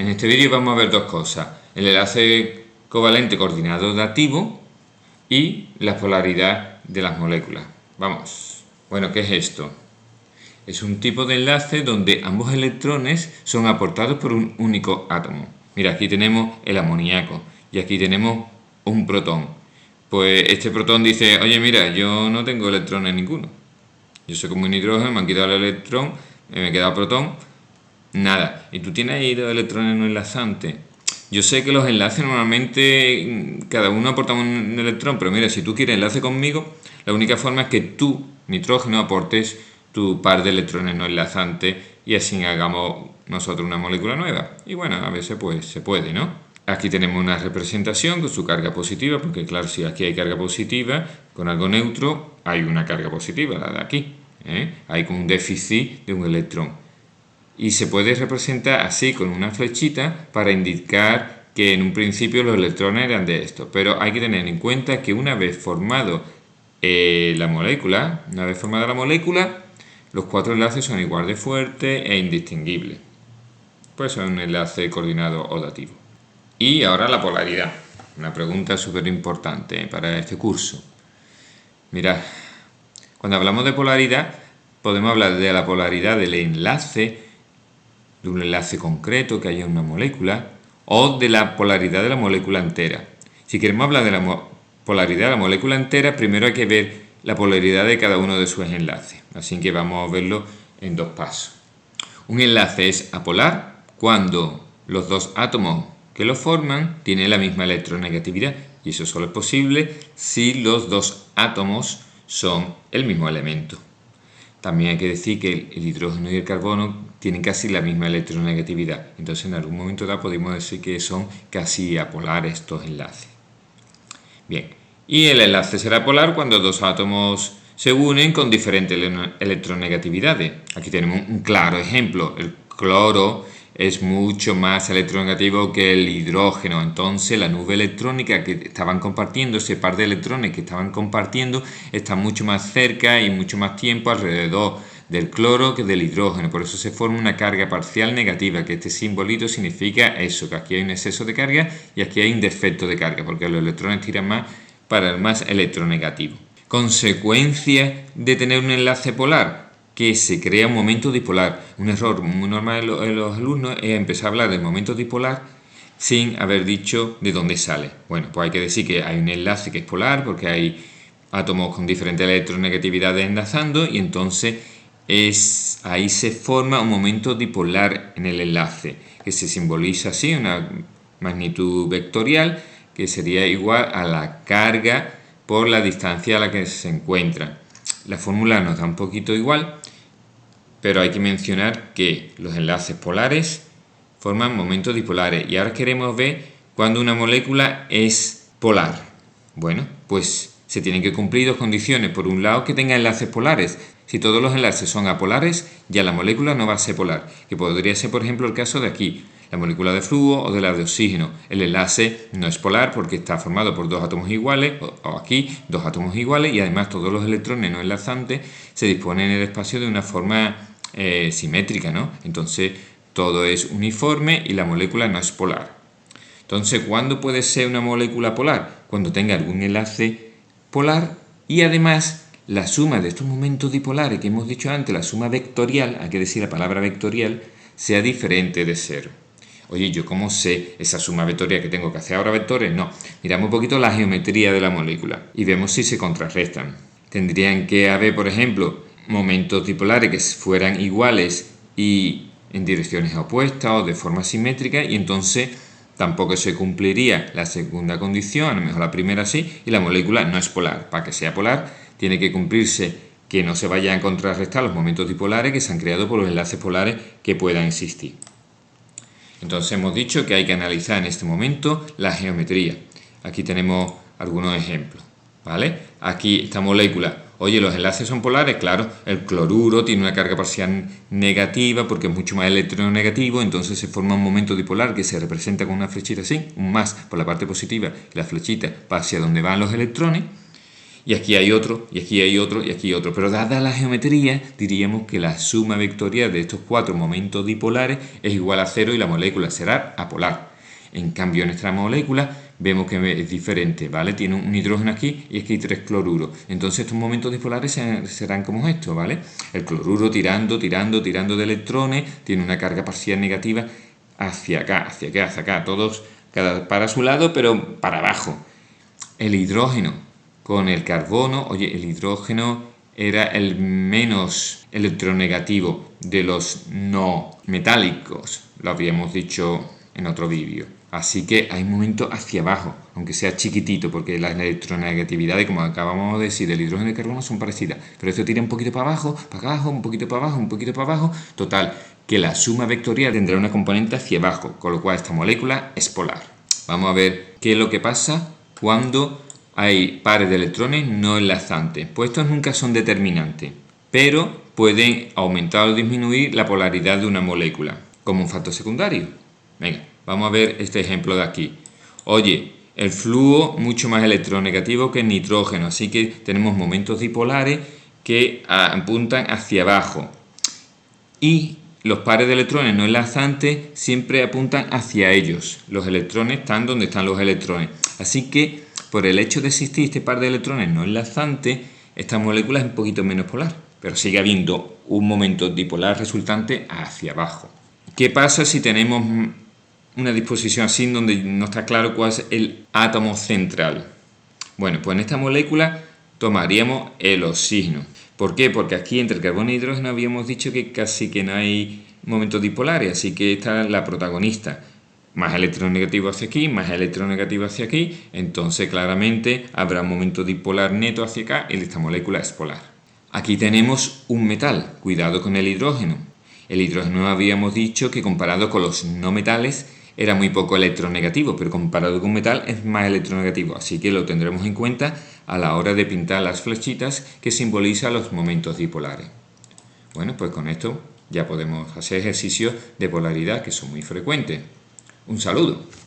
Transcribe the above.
en este vídeo vamos a ver dos cosas: el enlace covalente coordinado dativo y la polaridad de las moléculas. Vamos. Bueno, ¿qué es esto? Es un tipo de enlace donde ambos electrones son aportados por un único átomo. Mira, aquí tenemos el amoníaco y aquí tenemos un protón. Pues este protón dice: oye, mira, yo no tengo electrones ninguno. Yo soy como un hidrógeno, me han quitado el electrón, me he quedado protón, nada. Y tú tienes ahí dos electrones no enlazantes. Yo sé que los enlaces normalmente cada uno aporta un electrón, pero mira, si tú quieres enlace conmigo, la única forma es que tú, nitrógeno, aportes tu par de electrones no enlazantes y así hagamos nosotros una molécula nueva. Y bueno, a veces pues se puede, ¿no? Aquí tenemos una representación con su carga positiva, porque claro, si aquí hay carga positiva con algo neutro, hay una carga positiva, la de aquí, ¿eh? Hay como un déficit de un electrón. Y se puede representar así con una flechita para indicar que en un principio los electrones eran de esto. Pero hay que tener en cuenta que una vez formada la molécula, los cuatro enlaces son igual de fuertes e indistinguibles. Pues son un enlace coordinado o dativo. Y ahora la polaridad. Una pregunta súper importante para este curso. Mirad, cuando hablamos de polaridad, podemos hablar de la polaridad del enlace, de un enlace concreto que haya en una molécula, o de la polaridad de la molécula entera. Si queremos hablar de la polaridad de la molécula entera, primero hay que ver la polaridad de cada uno de sus enlaces. Así que vamos a verlo en dos pasos. Un enlace es apolar cuando los dos átomos que lo forman tienen la misma electronegatividad, y eso solo es posible si los dos átomos son el mismo elemento. También hay que decir que el hidrógeno y el carbono tienen casi la misma electronegatividad, entonces en algún momento dado podemos decir que son casi apolares estos enlaces. Bien, y el enlace será polar cuando dos átomos se unen con diferentes electronegatividades. Aquí tenemos un claro ejemplo: el cloro es mucho más electronegativo que el hidrógeno, entonces la nube electrónica que estaban compartiendo, ese par de electrones que estaban compartiendo, está mucho más cerca y mucho más tiempo alrededor del cloro que del hidrógeno. Por eso se forma una carga parcial negativa, que este simbolito significa eso, que aquí hay un exceso de carga y aquí hay un defecto de carga, porque los electrones tiran más para el más electronegativo. Consecuencia de tener un enlace polar: que se crea un momento dipolar. Un error muy normal en los alumnos es empezar a hablar del momento dipolar sin haber dicho de dónde sale. Bueno, pues hay que decir que hay un enlace que es polar porque hay átomos con diferentes electronegatividades enlazando, y entonces ahí se forma un momento dipolar en el enlace, que se simboliza así, una magnitud vectorial que sería igual a la carga por la distancia a la que se encuentra. La fórmula nos da un poquito igual, pero hay que mencionar que los enlaces polares forman momentos dipolares. Y ahora queremos ver cuando una molécula es polar. Bueno, pues se tienen que cumplir dos condiciones. Por un lado, que tenga enlaces polares. Si todos los enlaces son apolares, ya la molécula no va a ser polar, que podría ser, por ejemplo, el caso de aquí, la molécula de flúor o de la de oxígeno. El enlace no es polar porque está formado por dos átomos iguales, o aquí dos átomos iguales, y además todos los electrones no enlazantes se disponen en el espacio de una forma simétrica, ¿no? Entonces todo es uniforme y la molécula no es polar. Entonces, ¿cuándo puede ser una molécula polar? Cuando tenga algún enlace polar y además la suma de estos momentos dipolares que hemos dicho antes, la suma vectorial, hay que decir la palabra vectorial, sea diferente de 0. Oye, ¿yo cómo sé esa suma vectorial que tengo que hacer ahora vectores? No, miramos un poquito la geometría de la molécula y vemos si se contrarrestan. Tendrían que haber, por ejemplo, momentos dipolares que fueran iguales y en direcciones opuestas o de forma simétrica, y entonces tampoco se cumpliría la segunda condición, a lo mejor la primera sí, y la molécula no es polar. Para que sea polar tiene que cumplirse que no se vayan a contrarrestar los momentos dipolares que se han creado por los enlaces polares que puedan existir. Entonces hemos dicho que hay que analizar en este momento la geometría. Aquí tenemos algunos ejemplos, ¿vale? Aquí esta molécula, oye, ¿los enlaces son polares? Claro, el cloruro tiene una carga parcial negativa porque es mucho más electronegativo, entonces se forma un momento dipolar que se representa con una flechita así, un más por la parte positiva y la flechita va hacia donde van los electrones. y aquí hay otro, y aquí hay otro, y aquí hay otro. Pero dada la geometría, diríamos que la suma vectorial de estos 4 momentos dipolares es igual a 0 y la molécula será apolar. En cambio, nuestra molécula vemos que es diferente, ¿vale? Tiene un hidrógeno aquí y aquí hay 3 cloruros. Entonces estos momentos dipolares serán como estos, ¿vale? El cloruro tirando de electrones, tiene una carga parcial negativa hacia acá, todos cada para su lado, pero para abajo. El hidrógeno con el carbono, oye, el hidrógeno era el menos electronegativo de los no metálicos, lo habíamos dicho en otro vídeo. Así que hay un momento hacia abajo, aunque sea chiquitito, porque las electronegatividades, como acabamos de decir, del hidrógeno y del carbono son parecidas. Pero esto tira un poquito para abajo, un poquito para abajo, un poquito para abajo. Total, que la suma vectorial tendrá una componente hacia abajo, con lo cual esta molécula es polar. Vamos a ver qué es lo que pasa cuando hay pares de electrones no enlazantes. Pues estos nunca son determinantes, pero pueden aumentar o disminuir la polaridad de una molécula, como un factor secundario. Venga, vamos a ver este ejemplo de aquí. Oye, el flúor mucho más electronegativo que el nitrógeno, así que tenemos momentos dipolares que apuntan hacia abajo. Y los pares de electrones no enlazantes siempre apuntan hacia ellos. Los electrones están donde están los electrones. Así que, por el hecho de existir este par de electrones no enlazantes, esta molécula es un poquito menos polar, pero sigue habiendo un momento dipolar resultante hacia abajo. ¿Qué pasa si tenemos una disposición así donde no está claro cuál es el átomo central? Bueno, pues en esta molécula tomaríamos el oxígeno. ¿Por qué? Porque aquí entre el carbono y el hidrógeno habíamos dicho que casi que no hay momentos dipolares, así que esta es la protagonista. Más electronegativo hacia aquí, más electronegativo hacia aquí, entonces claramente habrá un momento dipolar neto hacia acá y esta molécula es polar. Aquí tenemos un metal, cuidado con el hidrógeno. El hidrógeno habíamos dicho que comparado con los no metales era muy poco electronegativo, pero comparado con un metal es más electronegativo, así que lo tendremos en cuenta a la hora de pintar las flechitas que simbolizan los momentos dipolares. Bueno, pues con esto ya podemos hacer ejercicios de polaridad que son muy frecuentes. Un saludo.